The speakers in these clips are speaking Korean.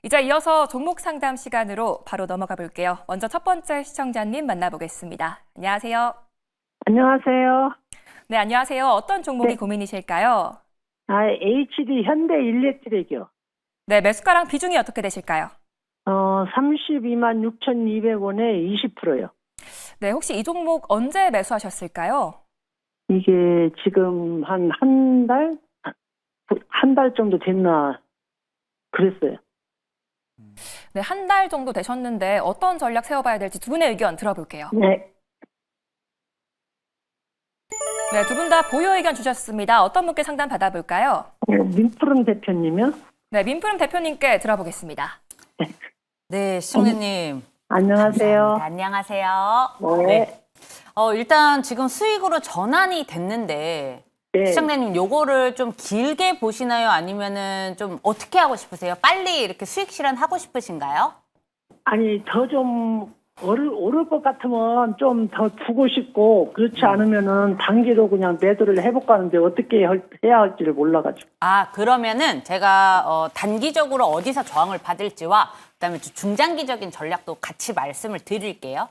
이제 이어서 종목 상담 시간으로 바로 넘어가 볼게요. 먼저 첫 번째 시청자님 만나보겠습니다. 안녕하세요. 안녕하세요. 네, 안녕하세요. 어떤 종목이 네. 고민이실까요? HD 현대 일렉트릭이요. 네, 매수가랑 비중이 어떻게 되실까요? 32만 6,200원에 20%요. 네, 혹시 이 종목 언제 매수하셨을까요? 이게 지금 한 달? 한 달 정도 됐나 그랬어요. 네, 한 달 정도 되셨는데 어떤 전략 세워봐야 될지 두 분의 의견 들어볼게요. 네. 네, 두 분 다 보유 의견 주셨습니다. 어떤 분께 상담 받아볼까요? 민푸른 대표님이요? 네, 민푸름 대표님께 들어보겠습니다. 네, 시청자님. 안녕하세요. 감사합니다. 안녕하세요. 네. 일단 지금 수익으로 전환이 됐는데 네. 시청자님 요거를 좀 길게 보시나요? 아니면은 좀 어떻게 하고 싶으세요? 빨리 이렇게 수익 실현하고 싶으신가요? 아니, 더 좀 오를 것 같으면 좀 더 두고 싶고, 그렇지 않으면은 단기로 그냥 매도를 해볼까 하는데 어떻게 해야 할지를 몰라가지고. 그러면은 제가 단기적으로 어디서 저항을 받을지와 그다음에 중장기적인 전략도 같이 말씀을 드릴게요.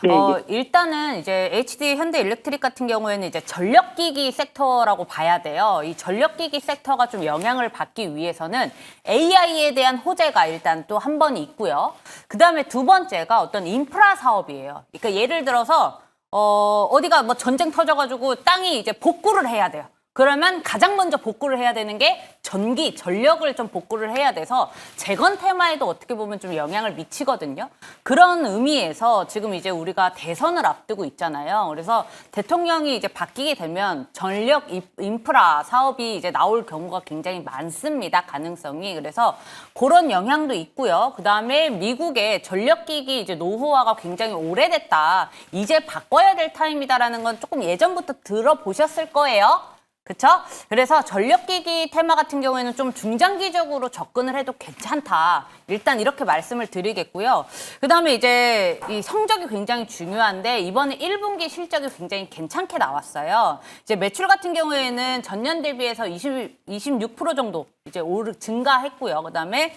네, 일단은 이제 HD 현대 일렉트릭 같은 경우에는 이제 전력기기 섹터라고 봐야 돼요. 이 전력기기 섹터가 좀 영향을 받기 위해서는 AI에 대한 호재가 일단 또 한 번 있고요. 그다음에 두 번째가 어떤 인프라 사업이에요. 그러니까 예를 들어서 어디가 뭐 전쟁 터져가지고 땅이 이제 복구를 해야 돼요. 그러면 가장 먼저 복구를 해야 되는 게 전기, 전력을 좀 복구를 해야 돼서 재건 테마에도 어떻게 보면 좀 영향을 미치거든요. 그런 의미에서 지금 이제 우리가 대선을 앞두고 있잖아요. 그래서 대통령이 이제 바뀌게 되면 전력 인프라 사업이 이제 나올 경우가 굉장히 많습니다. 가능성이. 그래서 그런 영향도 있고요. 그다음에 미국의 전력기기 이제 노후화가 굉장히 오래됐다. 이제 바꿔야 될 타임이다라는 건 조금 예전부터 들어보셨을 거예요. 그렇죠? 그래서 전력기기 테마 같은 경우에는 좀 중장기적으로 접근을 해도 괜찮다. 일단 이렇게 말씀을 드리겠고요. 그다음에 이제 이 성적이 굉장히 중요한데 이번에 1분기 실적이 굉장히 괜찮게 나왔어요. 이제 매출 같은 경우에는 전년 대비해서 26% 정도 이제 증가했고요. 그다음에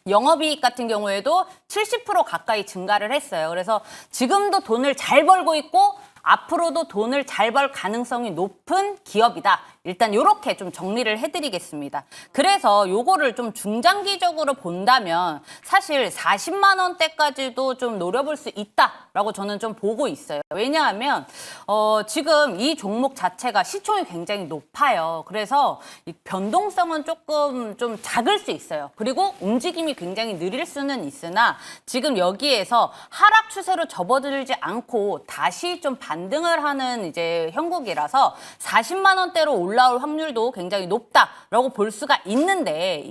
영업이익 같은 경우에도 70% 가까이 증가를 했어요. 그래서 지금도 돈을 잘 벌고 있고 앞으로도 돈을 잘 벌 가능성이 높은 기업이다. 일단 이렇게 좀 정리를 해드리겠습니다. 그래서 요거를 좀 중장기적으로 본다면 사실 40만 원대까지도 좀 노려볼 수 있다라고 저는 좀 보고 있어요. 왜냐하면 지금 이 종목 자체가 시총이 굉장히 높아요. 그래서 이 변동성은 조금 좀 작을 수 있어요. 그리고 움직임이 굉장히 느릴 수는 있으나 지금 여기에서 하락 추세로 접어들지 않고 다시 좀 반등을 하는 이제 형국이라서 40만 원대로 올라올 확률도 굉장히 높다라고 볼 수가 있는데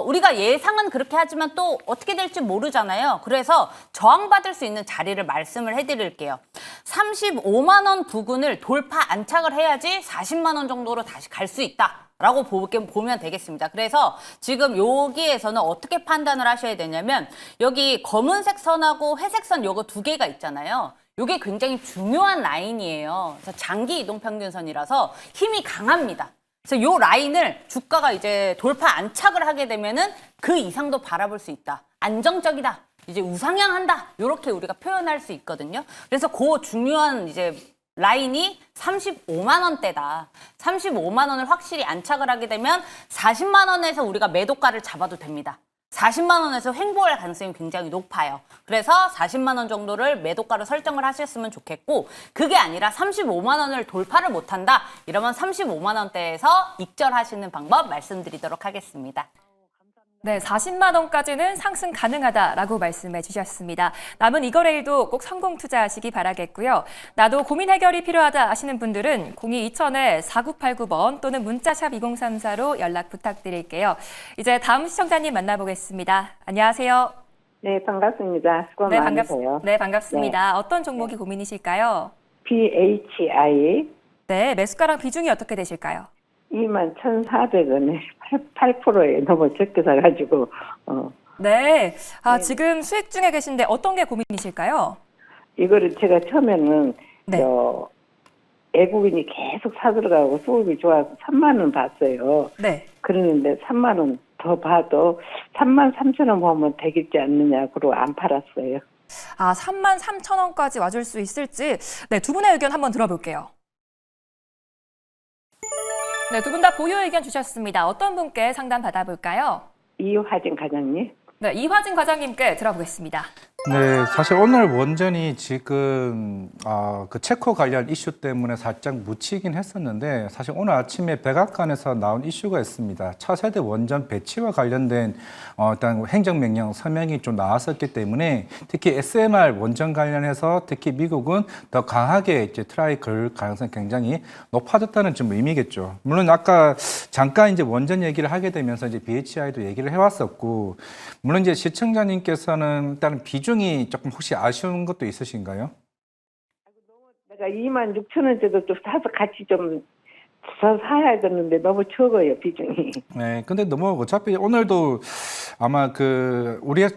우리가 예상은 그렇게 하지만 또 어떻게 될지 모르잖아요. 그래서 저항받을 수 있는 자리를 말씀을 해드릴게요. 35만 원 부근을 돌파 안착을 해야지 40만 원 정도로 다시 갈 수 있다. 라고 보면 되겠습니다. 그래서 지금 여기에서는 어떻게 판단을 하셔야 되냐면 여기 검은색 선하고 회색 선 요거 두 개가 있잖아요. 이게 굉장히 중요한 라인이에요. 그래서 장기 이동평균선이라서 힘이 강합니다. 그래서 요 라인을 주가가 이제 돌파 안착을 하게 되면은 그 이상도 바라볼 수 있다. 안정적이다. 이제 우상향한다. 이렇게 우리가 표현할 수 있거든요. 그래서 그 중요한 이제 라인이 35만 원대다. 35만 원을 확실히 안착을 하게 되면 40만 원에서 우리가 매도가를 잡아도 됩니다. 40만 원에서 횡보할 가능성이 굉장히 높아요. 그래서 40만 원 정도를 매도가로 설정을 하셨으면 좋겠고 그게 아니라 35만 원을 돌파를 못한다. 이러면 35만 원대에서 익절하시는 방법 말씀드리도록 하겠습니다. 네, 40만 원까지는 상승 가능하다라고 말씀해 주셨습니다. 남은 이 거래일도 꼭 성공 투자하시기 바라겠고요. 나도 고민 해결이 필요하다 하시는 분들은 02-2000-4989번 또는 문자샵 2034로 연락 부탁드릴게요. 이제 다음 시청자님 만나보겠습니다. 안녕하세요. 네, 반갑습니다. 수고 네, 많으세요. 네, 반갑습니다. 어떤 종목이 고민이실까요? PHI 네, 매수가랑 비중이 어떻게 되실까요? 21,400원에 8%에 너무 적게 사가지고 네, 지금 수익 중에 계신데 어떤 게 고민이실까요? 이거를 제가 처음에는 네. 외국인이 계속 사들어가고 수급이 좋아서 3만 원 봤어요. 네. 그러는데 3만 원 더 봐도 33,000원 보면 되겠지 않느냐, 그러고 안 팔았어요. 아, 33,000원까지 와줄 수 있을지 네, 두 분의 의견 한번 들어볼게요. 네, 두 분 다 보유 의견 주셨습니다. 어떤 분께 상담 받아볼까요? 이화진 과장님. 네, 이화진 과장님께 들어보겠습니다. 네, 사실 오늘 원전이 지금 그 체코 관련 이슈 때문에 살짝 묻히긴 했었는데 사실 오늘 아침에 백악관에서 나온 이슈가 있습니다. 차세대 원전 배치와 관련된 일단 행정명령 서명이 좀 나왔었기 때문에 특히 SMR 원전 관련해서 특히 미국은 더 강하게 이제 트라이 걸 가능성이 굉장히 높아졌다는 좀 의미겠죠. 물론 아까 잠깐 이제 원전 얘기를 하게 되면서 이제 BHI도 얘기를 해왔었고, 물론 이제 시청자님께서는 일단 비중이 조금 혹시 아쉬운 것도 있으신가요? 내가 26,000원짜리도 좀 사서 같이 좀 더 사야 되는데 너무 적어요, 비중이. 네, 근데 너무 어차피 오늘도 아마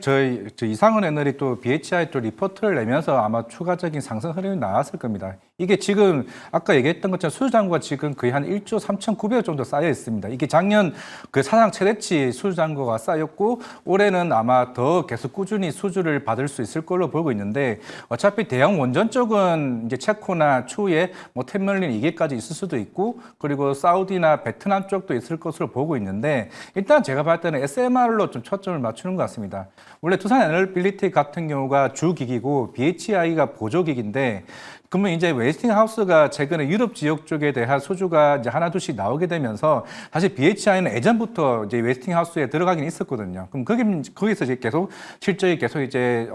저희 이상은 애널이 또 BHI 또 리포트를 내면서 아마 추가적인 상승 흐름이 나왔을 겁니다. 이게 지금 아까 얘기했던 것처럼 수주잔고가 지금 거의 한 1조 3,900억 정도 쌓여 있습니다. 이게 작년 그 사상 최대치 수주잔고가 쌓였고 올해는 아마 더 계속 꾸준히 수주를 받을 수 있을 걸로 보고 있는데, 어차피 대형 원전 쪽은 이제 체코나 추후에 뭐 템멀린 2개까지 있을 수도 있고 그리고 사우디나 베트남 쪽도 있을 것으로 보고 있는데, 일단 제가 봤을 때는 SMR로 좀 초점을 맞추는 것 같습니다. 원래 두산 에너빌리티 같은 경우가 주기기고 BHI가 보조기기인데, 그러면 이제 웨스팅하우스가 최근에 유럽 지역 쪽에 대한 수주가 이제 하나둘씩 나오게 되면서 사실 BHI는 예전부터 이제 웨스팅하우스에 들어가긴 있었거든요. 그럼 거기서 이제 계속 실적이 계속 이제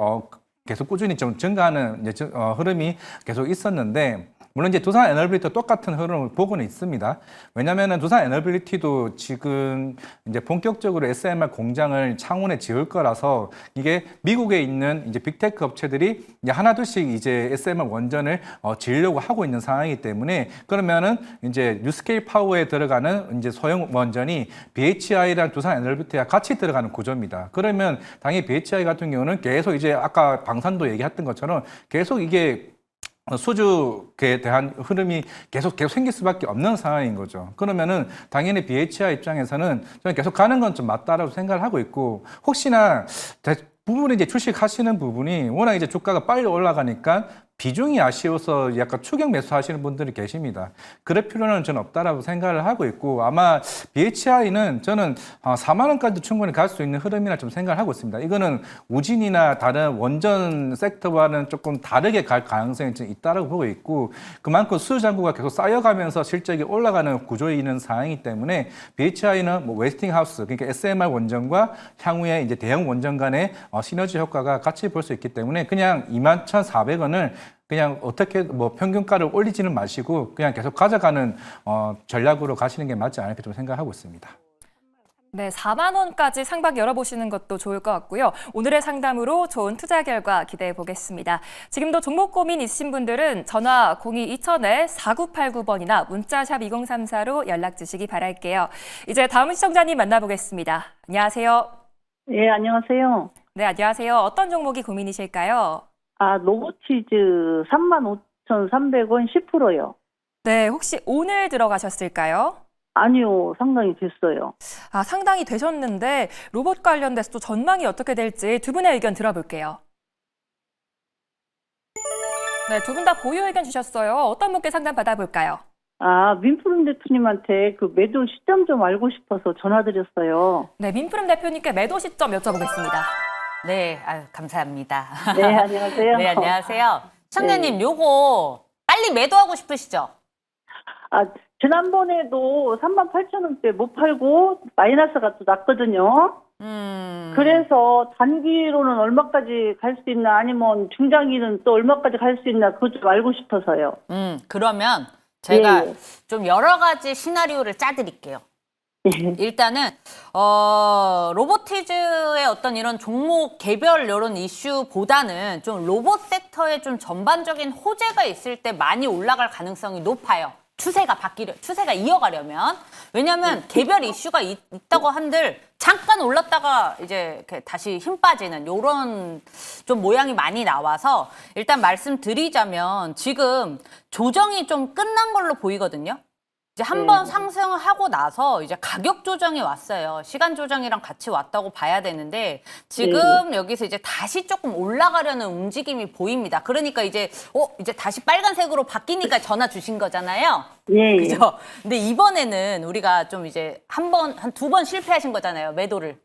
계속 꾸준히 좀 증가하는 이제 흐름이 계속 있었는데, 물론 이제 두산 에너빌리티도 똑같은 흐름을 보고는 있습니다. 왜냐면은 두산 에너빌리티도 지금 이제 본격적으로 SMR 공장을 창원에 지을 거라서 이게 미국에 있는 이제 빅테크 업체들이 이제 하나둘씩 이제 SMR 원전을 지으려고 하고 있는 상황이기 때문에, 그러면은 이제 뉴스케일 파워에 들어가는 이제 소형 원전이 BHI랑 두산 에너빌리티가 같이 들어가는 구조입니다. 그러면 당연히 BHI 같은 경우는 계속 이제 아까 방산도 얘기했던 것처럼 계속 이게 수주에 대한 흐름이 계속 생길 수밖에 없는 상황인 거죠. 그러면은 당연히 BHI 입장에서는 저는 계속 가는 건 좀 맞다라고 생각을 하고 있고, 혹시나 부분이 이제 주식하시는 부분이 워낙 이제 주가가 빨리 올라가니까 비중이 아쉬워서 약간 추격 매수하시는 분들이 계십니다. 그럴 필요는 저는 없다라고 생각을 하고 있고, 아마 BHI는 저는 4만 원까지도 충분히 갈 수 있는 흐름이라 좀 생각을 하고 있습니다. 이거는 우진이나 다른 원전 섹터와는 조금 다르게 갈 가능성이 좀 있다라고 보고 있고, 그만큼 수주잔고가 계속 쌓여가면서 실적이 올라가는 구조에 있는 상황이기 때문에 BHI는 뭐 웨스팅하우스, 그러니까 SMR 원전과 향후에 이제 대형 원전 간의 시너지 효과가 같이 볼 수 있기 때문에 그냥 21,400원을 그냥 어떻게 뭐 평균가를 올리지는 마시고 그냥 계속 가져가는 전략으로 가시는 게 맞지 않을까 좀 생각하고 있습니다. 네, 4만 원까지 상박 열어보시는 것도 좋을 것 같고요. 오늘의 상담으로 좋은 투자 결과 기대해 보겠습니다. 지금도 종목 고민 있으신 분들은 전화 02-2000-4989번이나 문자샵 2034로 연락 주시기 바랄게요. 이제 다음 시청자님 만나보겠습니다. 안녕하세요. 예, 안녕하세요. 네, 안녕하세요. 어떤 종목이 고민이실까요? 로보치즈 35,300원 10%요. 네, 혹시 오늘 들어가셨을까요? 아니요, 상당히 됐어요. 상당히 되셨는데 로봇 관련돼서 또 전망이 어떻게 될지 두 분의 의견 들어볼게요. 네, 두 분 다 보유 의견 주셨어요. 어떤 분께 상담 받아볼까요? 민푸른 대표님한테 그 매도 시점 좀 알고 싶어서 전화드렸어요. 네, 민프름 대표님께 매도 시점 여쭤보겠습니다. 네, 감사합니다. 네, 안녕하세요. 네, 안녕하세요. 청년님, 요거 빨리 매도하고 싶으시죠? 지난번에도 38,000원대 못 팔고 마이너스가 또 났거든요. 그래서 단기로는 얼마까지 갈 수 있나, 아니면 중장기는 또 얼마까지 갈 수 있나, 그거 좀 알고 싶어서요. 그러면 제가 예. 좀 여러 가지 시나리오를 짜드릴게요. 일단은 로보티즈의 어떤 이런 종목 개별 이런 이슈보다는 좀 로봇 섹터에 좀 전반적인 호재가 있을 때 많이 올라갈 가능성이 높아요. 추세가 이어가려면. 왜냐하면 개별 이슈가 있다고 한들 잠깐 올랐다가 이제 이렇게 다시 힘 빠지는 요런 좀 모양이 많이 나와서, 일단 말씀드리자면 지금 조정이 좀 끝난 걸로 보이거든요. 이제 한번 상승하고 나서 이제 가격 조정이 왔어요. 시간 조정이랑 같이 왔다고 봐야 되는데 지금 여기서 이제 다시 조금 올라가려는 움직임이 보입니다. 그러니까 이제 이제 다시 빨간색으로 바뀌니까 전화 주신 거잖아요. 예, 예. 그죠? 근데 이번에는 우리가 좀 이제 한 2번 실패하신 거잖아요. 매도를.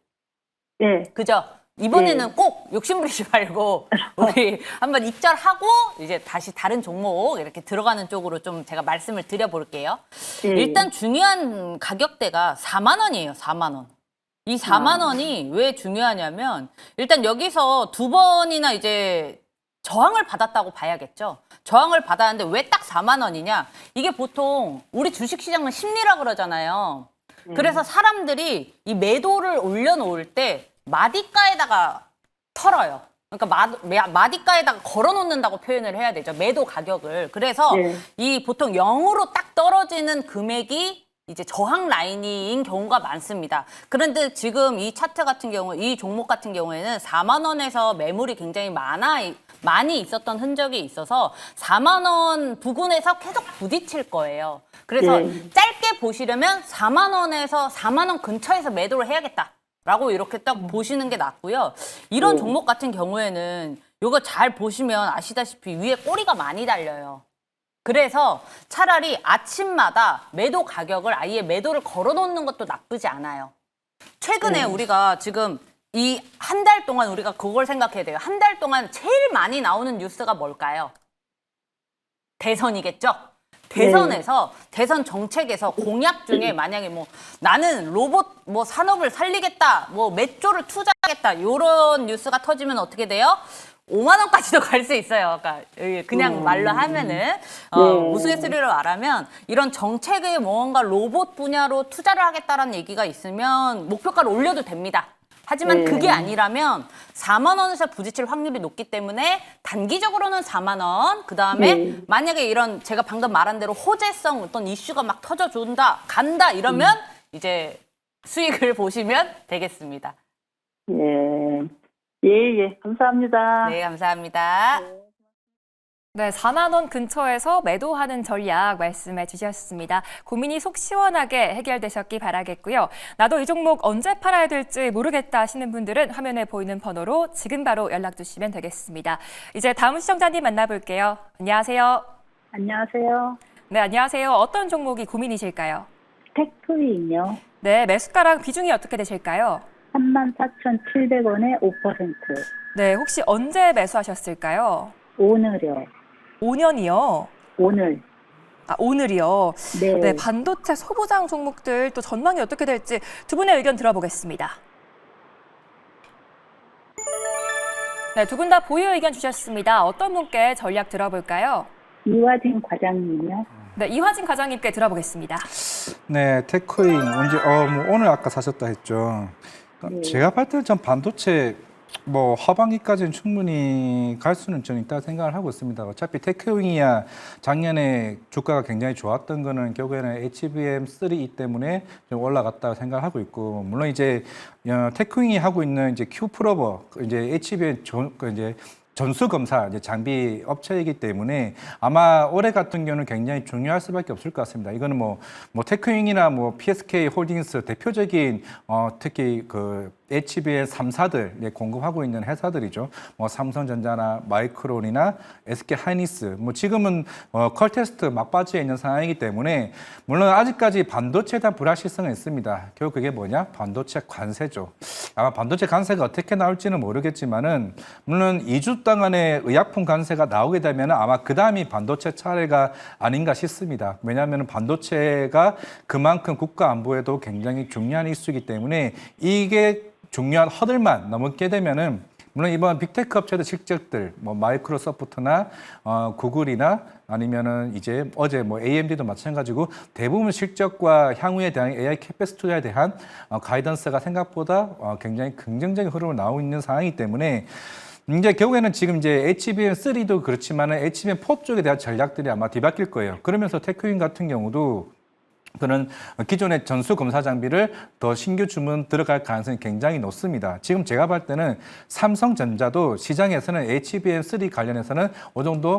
예. 그죠? 이번에는 꼭 욕심부리지 말고 우리 한번 익절하고 이제 다시 다른 종목 이렇게 들어가는 쪽으로 좀 제가 말씀을 드려볼게요. 일단 중요한 가격대가 4만 원이에요. 4만 원. 이 4만 원이 왜 중요하냐면 일단 여기서 2번이나 이제 저항을 받았다고 봐야겠죠. 저항을 받았는데 왜 딱 4만 원이냐? 이게 보통 우리 주식시장은 심리라 그러잖아요. 그래서 사람들이 이 매도를 올려놓을 때 마디가에다가 털어요. 그러니까 마디가에다가 걸어놓는다고 표현을 해야 되죠. 매도 가격을. 그래서 이 보통 0으로 딱 떨어지는 금액이 이제 저항 라인인 경우가 많습니다. 그런데 지금 이 차트 같은 경우, 이 종목 같은 경우에는 4만 원에서 매물이 굉장히 많이 있었던 흔적이 있어서 4만 원 부근에서 계속 부딪힐 거예요. 그래서 짧게 보시려면 4만 원에서 4만 원 근처에서 매도를 해야겠다. 라고 이렇게 딱 보시는 게 낫고요. 이런 종목 같은 경우에는 이거 잘 보시면 아시다시피 위에 꼬리가 많이 달려요. 그래서 차라리 아침마다 매도 가격을 아예 매도를 걸어놓는 것도 나쁘지 않아요. 최근에 우리가 지금 이 한 달 동안 우리가 그걸 생각해야 돼요. 한 달 동안 제일 많이 나오는 뉴스가 뭘까요? 대선이겠죠? 대선에서 대선 정책에서 공약 중에 만약에 뭐 나는 로봇 뭐 산업을 살리겠다, 뭐 몇 조를 투자하겠다 이런 뉴스가 터지면 어떻게 돼요? 5만 원까지도 갈 수 있어요. 그러니까 그냥 말로 하면은 우스갯소리로 말하면 이런 정책의 뭔가 로봇 분야로 투자를 하겠다라는 얘기가 있으면 목표가를 올려도 됩니다. 하지만 그게 아니라면 4만 원에서 부딪힐 확률이 높기 때문에 단기적으로는 4만 원, 그 다음에 만약에 이런 제가 방금 말한 대로 호재성 어떤 이슈가 막 터져준다, 간다 이러면 이제 수익을 보시면 되겠습니다. 예, 감사합니다. 네, 감사합니다. 네, 4만 원 근처에서 매도하는 전략 말씀해 주셨습니다. 고민이 속 시원하게 해결되셨기 바라겠고요. 나도 이 종목 언제 팔아야 될지 모르겠다 하시는 분들은 화면에 보이는 번호로 지금 바로 연락 주시면 되겠습니다. 이제 다음 시청자님 만나볼게요. 안녕하세요. 안녕하세요. 네, 안녕하세요. 어떤 종목이 고민이실까요? 테크윈요. 네, 매수가랑 비중이 어떻게 되실까요? 34,700원에 5%. 네, 혹시 언제 매수하셨을까요? 오늘요. 5년이요. 오늘. 아, 오늘이요. 네. 네, 반도체 소부장 종목들 또 전망이 어떻게 될지 두 분의 의견 들어보겠습니다. 네, 두 분 다 보유 의견 주셨습니다. 어떤 분께 전략 들어볼까요? 이화진 과장님이요. 네, 이화진 과장님께 들어보겠습니다. 네, 테크인 언제 뭐 오늘 아까 사셨다 했죠. 제가 봤을 때는 전 반도체 뭐 하반기까지는 충분히 갈 수는 저는 있다 생각을 하고 있습니다. 어차피 테크윙이야 작년에 주가가 굉장히 좋았던 거는 결국에는 HBM3 때문에 좀 올라갔다고 생각하고 있고, 물론 이제 테크윙이 하고 있는 이제 Q프로버 이제 HBM 이제 전수 검사 이제 장비 업체이기 때문에 아마 올해 같은 경우는 굉장히 중요할 수밖에 없을 것 같습니다. 이거는 뭐 테크윙이나 뭐 PSK 홀딩스 대표적인 특히 그 HBM 3사들 공급하고 있는 회사들이죠. 뭐 삼성전자나 마이크론이나 SK 하이닉스, 뭐 지금은 컬테스트 막바지에 있는 상황이기 때문에 물론 아직까지 반도체에 대한 불확실성은 있습니다. 결국 그게 뭐냐? 반도체 관세죠. 아마 반도체 관세가 어떻게 나올지는 모르겠지만은 물론 2주 동안의 의약품 관세가 나오게 되면 아마 그 다음이 반도체 차례가 아닌가 싶습니다. 왜냐하면 반도체가 그만큼 국가 안보에도 굉장히 중요한 이슈이기 때문에 이게 중요한 허들만 넘게 되면은 물론 이번 빅테크 업체들 실적들 뭐 마이크로소프트나 구글이나 아니면은 이제 어제 뭐 AMD도 마찬가지고 대부분 실적과 향후에 대한 AI 캐패스 투자에 대한 가이던스가 생각보다 굉장히 긍정적인 흐름을 나오고 있는 상황이기 때문에 이제 결국에는 지금 이제 HBM3도 그렇지만은 HBM4 쪽에 대한 전략들이 아마 뒤바뀔 거예요. 그러면서 테크윈 같은 경우도 그런 기존의 전수 검사 장비를 더 신규 주문 들어갈 가능성이 굉장히 높습니다. 지금 제가 볼 때는 삼성전자도 시장에서는 HBM3 관련해서는 어느 정도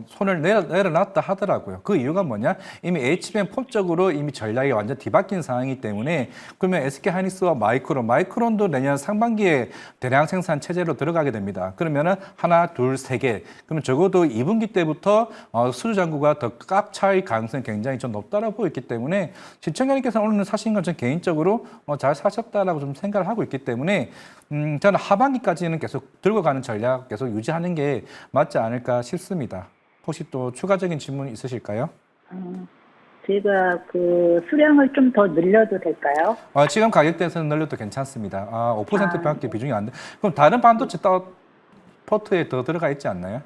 손을 내려놨다 하더라고요. 그 이유가 뭐냐? 이미 HBM4쪽으로 이미 전략이 완전 뒤바뀐 상황이기 때문에 그러면 SK하이닉스와 마이크론도 내년 상반기에 대량 생산 체제로 들어가게 됩니다. 그러면은 하나, 둘, 세 개. 그러면 적어도 2분기 때부터 수주 잔고가 더 꽉 차일 가능성이 굉장히 좀 높다라고 보고 있기 때문에 시청자님께서는 오늘 사신 건 전 개인적으로 잘 사셨다라고 좀 생각을 하고 있기 때문에 저는 하반기까지는 계속 들고 가는 전략 계속 유지하는 게 맞지 않을까 싶습니다. 혹시 또 추가적인 질문 있으실까요? 제가 그 수량을 좀 더 늘려도 될까요? 지금 가격대에서는 늘려도 괜찮습니다. 5%밖에 비중이 안 돼. 그럼 다른 반도체 포트에 더 들어가 있지 않나요?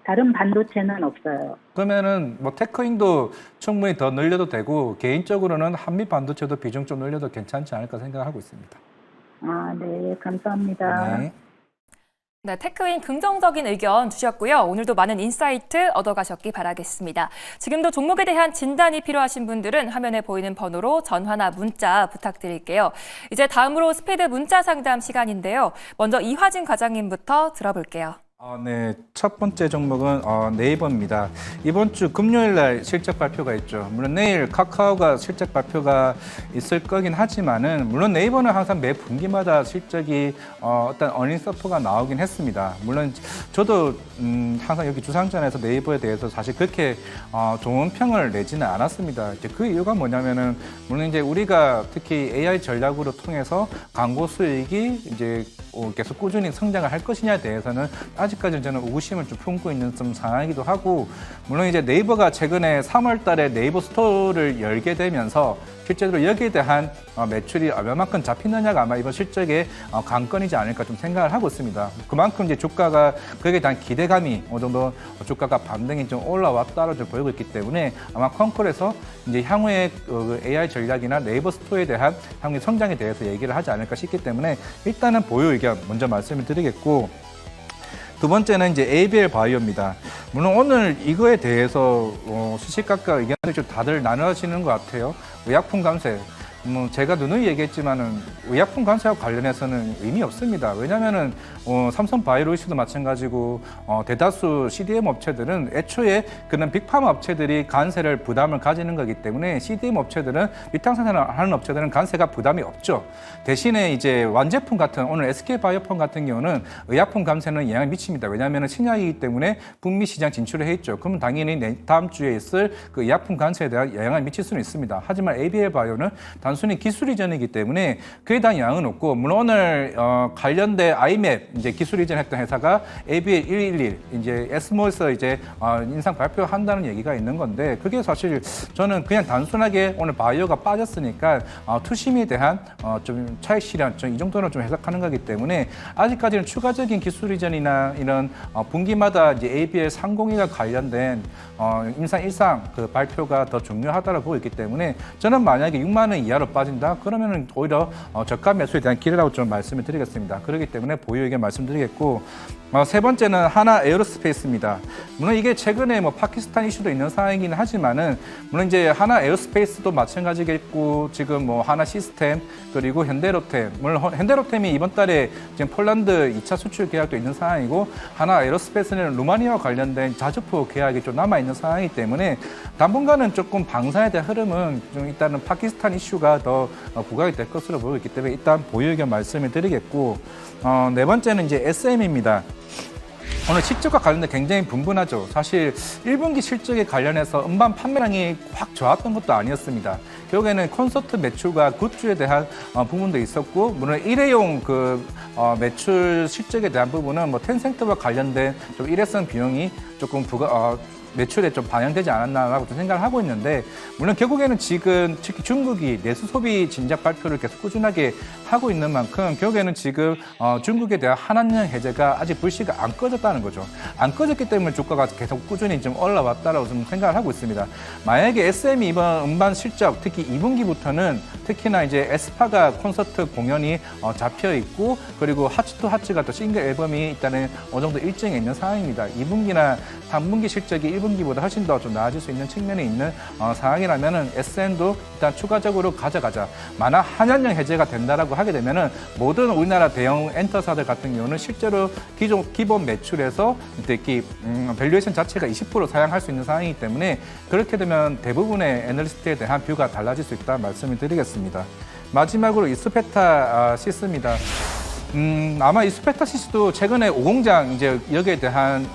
다른 반도체는 없어요. 그러면은 뭐 테크잉도 충분히 더 늘려도 되고 개인적으로는 한미 반도체도 비중 좀 늘려도 괜찮지 않을까 생각하고 있습니다. 네, 감사합니다. 네. 네, 테크인 긍정적인 의견 주셨고요. 오늘도 많은 인사이트 얻어가셨기 바라겠습니다. 지금도 종목에 대한 진단이 필요하신 분들은 화면에 보이는 번호로 전화나 문자 부탁드릴게요. 이제 다음으로 스피드 문자 상담 시간인데요. 먼저 이화진 과장님부터 들어볼게요. 네, 첫 번째 종목은 네이버입니다. 이번 주 금요일 날 실적 발표가 있죠. 물론 내일 카카오가 실적 발표가 있을 거긴 하지만은 물론 네이버는 항상 매 분기마다 실적이 어떤 어닝 서프가 나오긴 했습니다. 물론 저도 항상 여기 주상전에서 네이버에 대해서 사실 그렇게 좋은 평을 내지는 않았습니다. 이제 그 이유가 뭐냐면은 물론 이제 우리가 특히 AI 전략으로 통해서 광고 수익이 이제 계속 꾸준히 성장을 할 것이냐에 대해서는 아직까지는 저는 의구심을 좀 품고 있는 좀 상황이기도 하고 물론 이제 네이버가 최근에 3월 달에 네이버 스토어를 열게 되면서 실제로 여기에 대한 매출이 얼마만큼 잡히느냐가 아마 이번 실적의 관건이지 않을까 좀 생각을 하고 있습니다. 그만큼 이제 주가가 거기에 대한 기대감이 어느 정도 주가가 반등이 좀 올라왔다고 좀 보이고 있기 때문에 아마 컨콜에서 이제 향후의 AI 전략이나 네이버 스토어에 대한 향후의 성장에 대해서 얘기를 하지 않을까 싶기 때문에 일단은 보유 의견 먼저 말씀을 드리겠고 두 번째는 이제 ABL 바이오입니다. 물론 오늘 이거에 대해서 시시각각 의견을 좀 다들 나눠지는 것 같아요. 의약품 감세. 제가 누누이 얘기했지만은 의약품 감세와 관련해서는 의미 없습니다. 왜냐면은 삼성 바이오로이스도 마찬가지고 대다수 CDM 업체들은 애초에 그런 빅파마 업체들이 관세를 부담을 가지는 거기 때문에 CDM 업체들은 위탁 생산을 하는 업체들은 관세가 부담이 없죠. 대신에 이제 완제품 같은 오늘 SK 바이오팜 같은 경우는 의약품 감세는 영향을 미칩니다. 왜냐하면 신약이기 때문에 북미 시장 진출을 해 있죠. 그러면 당연히 다음 주에 있을 그 의약품 관세에 대한 영향을 미칠 수는 있습니다. 하지만 ABL 바이오는 단순히 기술 이전이기 때문에 그에 대한 영향은 없고 물론 오늘 관련된 아이맵 이제 기술 이전했던 회사가 ABL 111 이제 에스모에서 이제 인상 발표한다는 얘기가 있는 건데 그게 사실 저는 그냥 단순하게 오늘 바이오가 빠졌으니까 투심에 대한 좀 차익 실현 이 정도는 좀 해석하는 거기 때문에 아직까지는 추가적인 기술 이전이나 이런 분기마다 이제 ABL 302가 관련된 인상 일상 그 발표가 더 중요하다고 보고 있기 때문에 저는 만약에 6만 원 이하로 빠진다 그러면은 오히려 저가 매수에 대한 기회라고 좀 말씀을 드리겠습니다. 그렇기 때문에 보유 의견 말씀드리겠고 세 번째는 하나 에어로스페이스입니다. 물론 이게 최근에 뭐 파키스탄 이슈도 있는 상황이긴 하지만은 물론 이제 하나 에어로스페이스도 마찬가지겠고 지금 뭐 하나 시스템 그리고 현대로템 물론 현대로템이 이번 달에 지금 폴란드 2차 수출 계약도 있는 상황이고 하나 에어로스페이스는 루마니아와 관련된 자주포 계약이 좀 남아 있는 상황이기 때문에 당분간은 조금 방산에 대한 흐름은 좀 일단은 파키스탄 이슈가 더 부각이 될 것으로 보이고 있기 때문에 일단 보유 의견 말씀을 드리겠고 네 번째는 이제 SM입니다. 오늘 실적과 관련돼 굉장히 분분하죠. 사실 1분기 실적에 관련해서 음반 판매량이 확 좋았던 것도 아니었습니다. 결국에는 콘서트 매출과 굿즈에 대한 부분도 있었고 물론 일회용 그 매출 실적에 대한 부분은 뭐 텐센트와 관련된 좀 일회성 비용이 조금 매출에 좀 반영되지 않았나라고 좀 생각을 하고 있는데 물론 결국에는 지금 특히 중국이 내수 소비 진작 발표를 계속 꾸준하게 하고 있는 만큼 결국에는 지금 중국에 대한 한한령 해제가 아직 불씨가 안 꺼졌다는 거죠. 안 꺼졌기 때문에 주가가 계속 꾸준히 좀 올라왔다라고 좀 생각을 하고 있습니다. 만약에 SM이 이번 음반 실적 특히 2분기부터는 특히나 이제 에스파가 콘서트 공연이 잡혀 있고 그리고 하츠투 하츠가 또 싱글 앨범이 일단은 어느 정도 일정에 있는 상황입니다. 2분기나 3분기 실적이 1분기보다 훨씬 더 좀 나아질 수 있는 측면이 있는 상황이라면은 SN도 일단 추가적으로 가져가자. 만약 한연령 해제가 된다라고 하게 되면은 모든 우리나라 대형 엔터사들 같은 경우는 실제로 기본 매출에서 특히 밸류에이션 자체가 20% 사양할 수 있는 상황이기 때문에 그렇게 되면 대부분의 애널리스트에 대한 뷰가 달라질 수 있다 말씀을 드리겠습니다. 마지막으로 이스페타시스입니다. 아마 이스페타시스도 최근에 오공장 이제 여기에 대한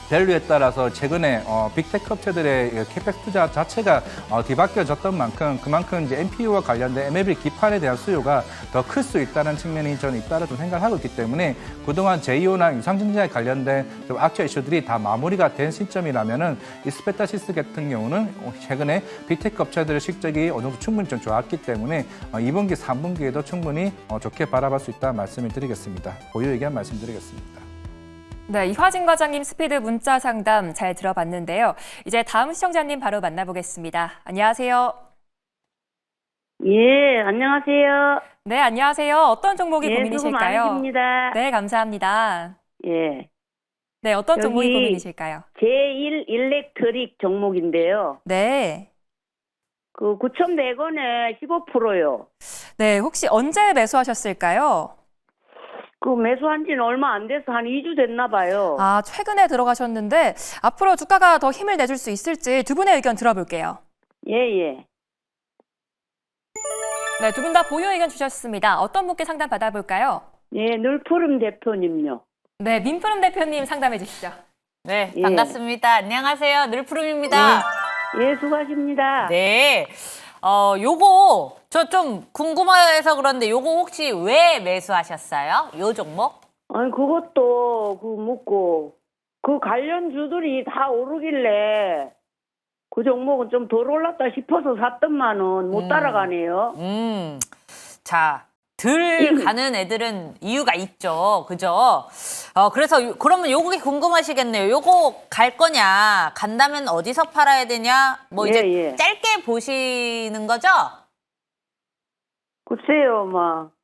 밸류에 따라서 최근에 빅테크 업체들의 캐펙스 투자 자체가 뒤바뀌어졌던 만큼 그만큼 이제 NPU와 관련된 MLB 기판에 대한 수요가 더 클 수 있다는 측면이 저는 있다고 좀 생각하고 있기 때문에 그동안 제이오나 유상증자에 관련된 좀 악재 이슈들이 다 마무리가 된 시점이라면은 이스페타시스 같은 경우는 최근에 빅테크 업체들의 실적이 어느 정도 충분히 좀 좋았기 때문에 2분기, 3분기에도 충분히 좋게 바라볼 수 있다 말씀을 드리겠습니다. 보유 의견 말씀드리겠습니다. 네, 이화진 과장님 스피드 문자 상담 잘 들어봤는데요. 이제 다음 시청자님 바로 만나보겠습니다. 안녕하세요. 예, 안녕하세요. 네, 안녕하세요. 어떤 종목이 예, 수고 고민이실까요? 많으십니다. 네, 감사합니다. 예. 네, 어떤 종목이 여기 고민이실까요? 제1 일렉트릭 종목인데요. 네. 그 9,100원에 15%요. 네, 혹시 언제 매수하셨을까요? 그 매수한 지는 얼마 안 돼서 한 2주 됐나 봐요. 아, 최근에 들어가셨는데 앞으로 주가가 더 힘을 내줄 수 있을지 두 분의 의견 들어볼게요. 예, 예. 네, 두 분 다 보유 의견 주셨습니다. 어떤 분께 상담 받아볼까요? 예, 늘푸름 대표님요. 네, 민푸름 대표님 상담해 주시죠. 네, 예. 반갑습니다. 안녕하세요. 늘푸름입니다. 예, 수고하십니다. 네. 요거 저 좀 궁금해서 그런데 요거 혹시 왜 매수하셨어요? 요 종목? 아니, 그것도 묻고 그 관련주들이 다 오르길래 그 종목은 좀 덜 올랐다 싶어서 샀더만은 못 따라가네요. 자, 들 가는 애들은 이유가 있죠. 그죠? 그래서 그러면 요게 궁금하시겠네요. 요거 갈 거냐? 간다면 어디서 팔아야 되냐? 뭐 이제 예. 짧게 보시는 거죠? 글쎄요,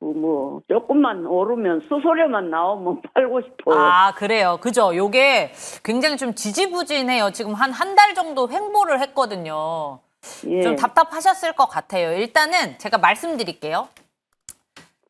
뭐 조금만 오르면 수소료만 나오면 팔고 싶어요. 아, 그래요. 그죠? 요게 굉장히 좀 지지부진해요. 지금 한 달 정도 횡보를 했거든요. 예. 좀 답답하셨을 것 같아요. 일단은 제가 말씀드릴게요.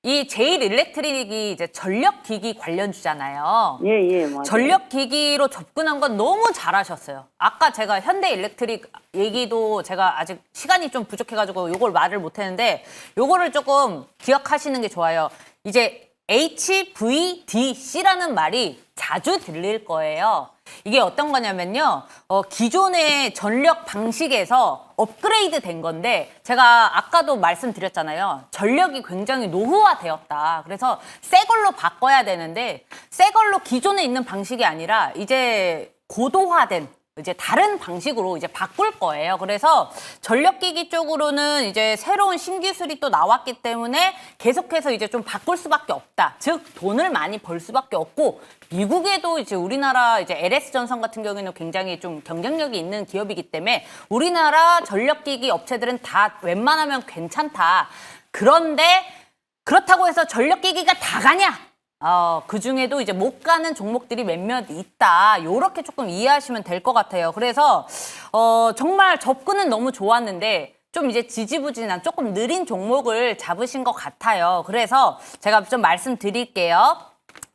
이 제일 일렉트릭이 이제 전력기기 관련주잖아요. 예, 맞아요. 전력기기로 접근한 건 너무 잘하셨어요. 아까 제가 현대일렉트릭 얘기도 제가 아직 시간이 좀 부족해가지고 요걸 말을 못했는데 요거를 조금 기억하시는 게 좋아요. 이제 HVDC라는 말이 자주 들릴 거예요. 이게 어떤 거냐면요. 기존의 전력 방식에서 업그레이드 된 건데 제가 아까도 말씀드렸잖아요. 전력이 굉장히 노후화되었다. 그래서 새 걸로 바꿔야 되는데 새 걸로 기존에 있는 방식이 아니라 이제 고도화된 이제 다른 방식으로 이제 바꿀 거예요. 그래서 전력기기 쪽으로는 이제 새로운 신기술이 또 나왔기 때문에 계속해서 이제 좀 바꿀 수밖에 없다. 즉 돈을 많이 벌 수밖에 없고 미국에도 이제 우리나라 이제 LS전선 같은 경우에는 굉장히 좀 경쟁력이 있는 기업이기 때문에 우리나라 전력기기 업체들은 다 웬만하면 괜찮다. 그런데 그렇다고 해서 전력기기가 다 가냐? 그 중에도 이제 못 가는 종목들이 몇몇 있다. 요렇게 조금 이해하시면 될 것 같아요. 그래서, 정말 접근은 너무 좋았는데, 좀 이제 지지부진한 조금 느린 종목을 잡으신 것 같아요. 그래서 제가 좀 말씀드릴게요.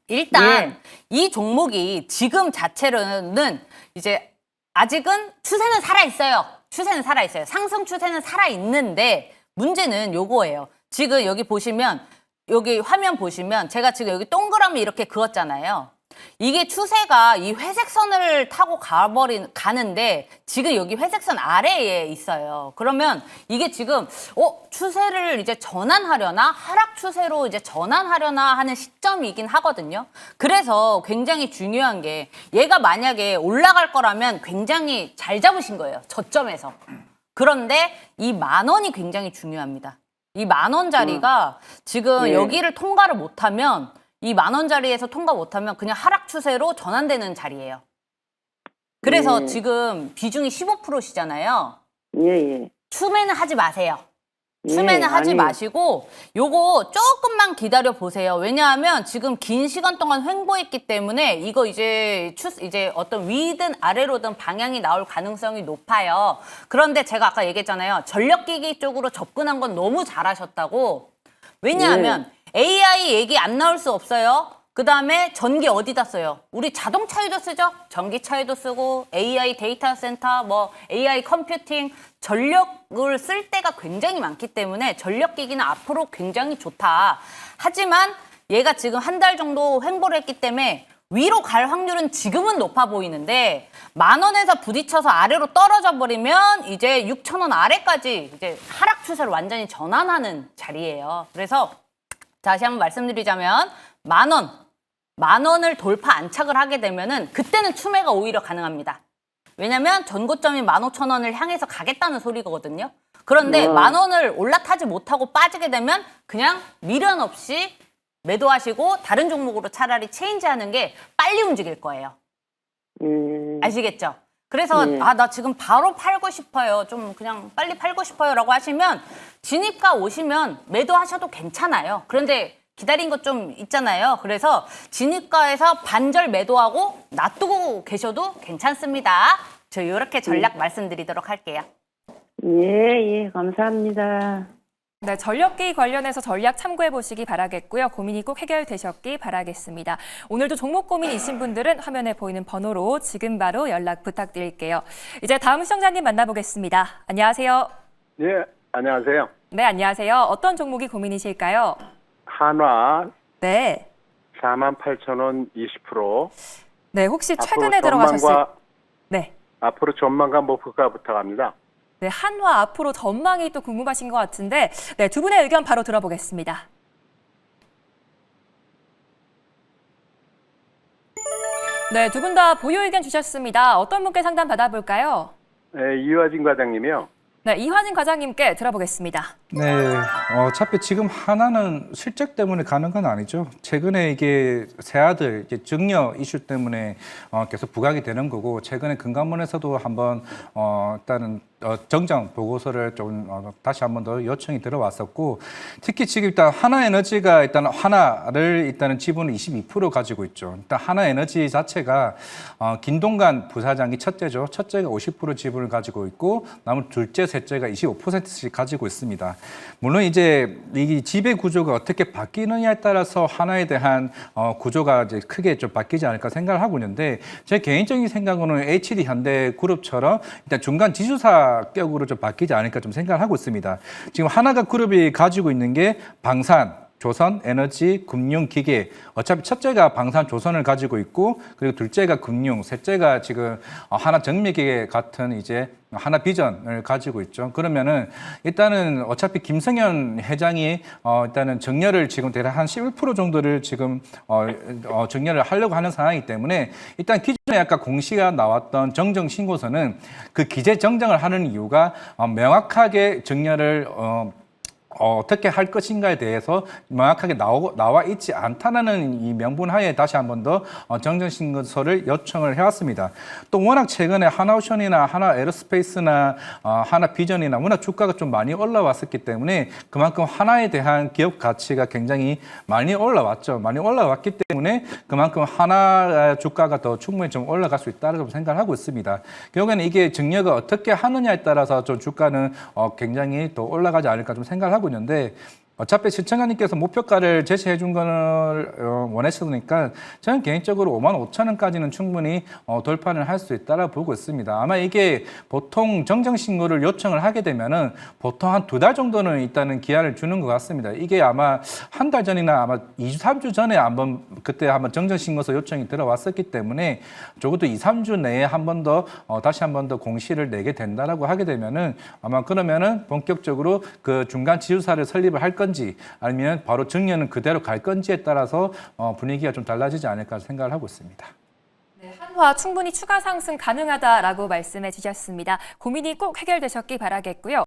일단, 이 종목이 지금 자체로는 이제 아직은 추세는 살아있어요. 추세는 살아있어요. 상승 추세는 살아있는데, 문제는 요거예요. 지금 여기 보시면, 여기 화면 보시면 제가 지금 여기 동그라미 이렇게 그었잖아요. 이게 추세가 이 회색선을 타고 가는데 지금 여기 회색선 아래에 있어요. 그러면 이게 지금 추세를 이제 전환하려나 하락 추세로 이제 전환하려나 하는 시점이긴 하거든요. 그래서 굉장히 중요한 게 얘가 만약에 올라갈 거라면 굉장히 잘 잡으신 거예요. 저점에서. 그런데 이 10,000원이 굉장히 중요합니다. 이 10,000원짜리가 지금 여기를 통과를 못하면 이 10,000원짜리에서 통과 못하면 그냥 하락 추세로 전환되는 자리예요. 그래서 지금 비중이 15%시잖아요. 예. 추매는 하지 마세요. 추매는 예, 하지 아니, 마시고 요거 조금만 기다려 보세요. 왜냐하면 지금 긴 시간 동안 횡보했기 때문에 이거 이제 어떤 위든 아래로든 방향이 나올 가능성이 높아요. 그런데 제가 아까 얘기했잖아요. 전력기기 쪽으로 접근한 건 너무 잘하셨다고. 왜냐하면 AI 얘기 안 나올 수 없어요. 그 다음에 전기 어디다 써요? 우리 자동차에도 쓰죠? 전기차에도 쓰고 AI 데이터 센터, 뭐 AI 컴퓨팅, 전력을 쓸 때가 굉장히 많기 때문에 전력기기는 앞으로 굉장히 좋다. 하지만 얘가 지금 한 달 정도 횡보를 했기 때문에 위로 갈 확률은 지금은 높아 보이는데 10,000원에서 부딪혀서 아래로 떨어져 버리면 이제 6,000원 아래까지 이제 하락 추세로 완전히 전환하는 자리예요. 그래서 다시 한번 말씀드리자면 10,000원을 돌파 안착을 하게 되면은 그때는 추매가 오히려 가능합니다. 왜냐면 전고점이 15,000원을 향해서 가겠다는 소리거든요. 그런데 10,000원을 올라타지 못하고 빠지게 되면 그냥 미련 없이 매도하시고 다른 종목으로 차라리 체인지하는 게 빨리 움직일 거예요. 아시겠죠? 그래서 나 지금 바로 팔고 싶어요. 좀 그냥 빨리 팔고 싶어요라고 하시면 진입가 오시면 매도하셔도 괜찮아요. 그런데 기다린 것 좀 있잖아요. 그래서 진입가에서 반절 매도하고 놔두고 계셔도 괜찮습니다. 저 이렇게 전략 말씀드리도록 할게요. 예, 감사합니다. 네, 전력기 관련해서 전략 참고해 보시기 바라겠고요. 고민이 꼭 해결되셨기 바라겠습니다. 오늘도 종목 고민 있으신 분들은 화면에 보이는 번호로 지금 바로 연락 부탁드릴게요. 이제 다음 시청자님 만나보겠습니다. 안녕하세요. 예, 안녕하세요. 네, 안녕하세요. 어떤 종목이 고민이실까요? 한화 네. 48,000원 20%. 네, 혹시 앞으로 최근에 들어가셨을 네. 앞으로 전망과 목표가 부탁합니다. 네, 한화 앞으로 전망이 또 궁금하신 것 같은데 네, 두 분의 의견 바로 들어보겠습니다. 네, 두 분 다 보유 의견 주셨습니다. 어떤 분께 상담 받아볼까요? 예, 이화진 과장님이요. 네, 이화진 과장님께 들어보겠습니다. 네, 어차피 지금 하나는 실적 때문에 가는 건 아니죠. 최근에 이게 새아들 이제 증여 이슈 때문에 계속 부각이 되는 거고, 최근에 금감원에서도 한번 일단은 정장 보고서를 좀 다시 한번 더 요청이 들어왔었고, 특히 지금 일단 하나에너지가 일단 하나를 일단은 지분을 22% 가지고 있죠. 일단 하나에너지 자체가 김동관 부사장이 첫째죠. 첫째가 50% 지분을 가지고 있고, 남은 둘째, 셋째가 25%씩 가지고 있습니다. 물론 이제 이 지배 구조가 어떻게 바뀌느냐에 따라서 하나에 대한 구조가 이제 크게 좀 바뀌지 않을까 생각을 하고 있는데, 제 개인적인 생각으로는 HD 현대그룹처럼 일단 중간 지주사격으로 좀 바뀌지 않을까 좀 생각을 하고 있습니다. 지금 하나가 그룹이 가지고 있는 게 방산, 조선, 에너지, 금융, 기계. 어차피 첫째가 방산, 조선을 가지고 있고, 그리고 둘째가 금융, 셋째가 지금 하나 정밀기계 같은 이제 하나 비전을 가지고 있죠. 그러면은 일단은 어차피 김성현 회장이 일단은 정렬을 지금 대략 한 11% 정도를 지금 정렬을 하려고 하는 상황이기 때문에, 일단 기존에 아까 공시가 나왔던 정정 신고서는 그 기재 정정을 하는 이유가 명확하게 정렬을 어떻게 할 것인가에 대해서 명확하게 나와 있지 않다는 이 명분하에 다시 한 번 더 정정신고서를 요청을 해왔습니다. 또 워낙 최근에 하나오션이나 하나에어스페이스나 하나비전이나 워낙 주가가 좀 많이 올라왔었기 때문에 그만큼 하나에 대한 기업 가치가 굉장히 많이 올라왔죠. 많이 올라왔기 때문에 그만큼 하나 주가가 더 충분히 좀 올라갈 수 있다고 생각을 하고 있습니다. 결국에는 이게 증여가 어떻게 하느냐에 따라서 좀 주가는 굉장히 더 올라가지 않을까 좀 생각을 하고 있는데, 어차피 시청자님께서 목표가를 제시해 준 거를 원하시니까 저는 개인적으로 55,000원까지는 충분히 돌파를 할 수 있다고 보고 있습니다. 아마 이게 보통 정정 신고를 요청을 하게 되면은 보통 한 2달 정도는 일단은 기한을 주는 것 같습니다. 이게 아마 한 달 전이나 아마 2주, 3주 전에 그때 한번 정정 신고서 요청이 들어왔었기 때문에 적어도 2, 3주 내에 한 번 더 다시 한 번 더 공시를 내게 된다라고 하게 되면은 아마 그러면은 본격적으로 그 중간 지주사를 설립을 할 건지 아니면 바로 정년은 그대로 갈 건지에 따라서 분위기가 좀 달라지지 않을까 생각을 하고 있습니다. 네, 한화 충분히 추가 상승 가능하다라고 말씀해 주셨습니다. 고민이 꼭 해결되셨기 바라겠고요.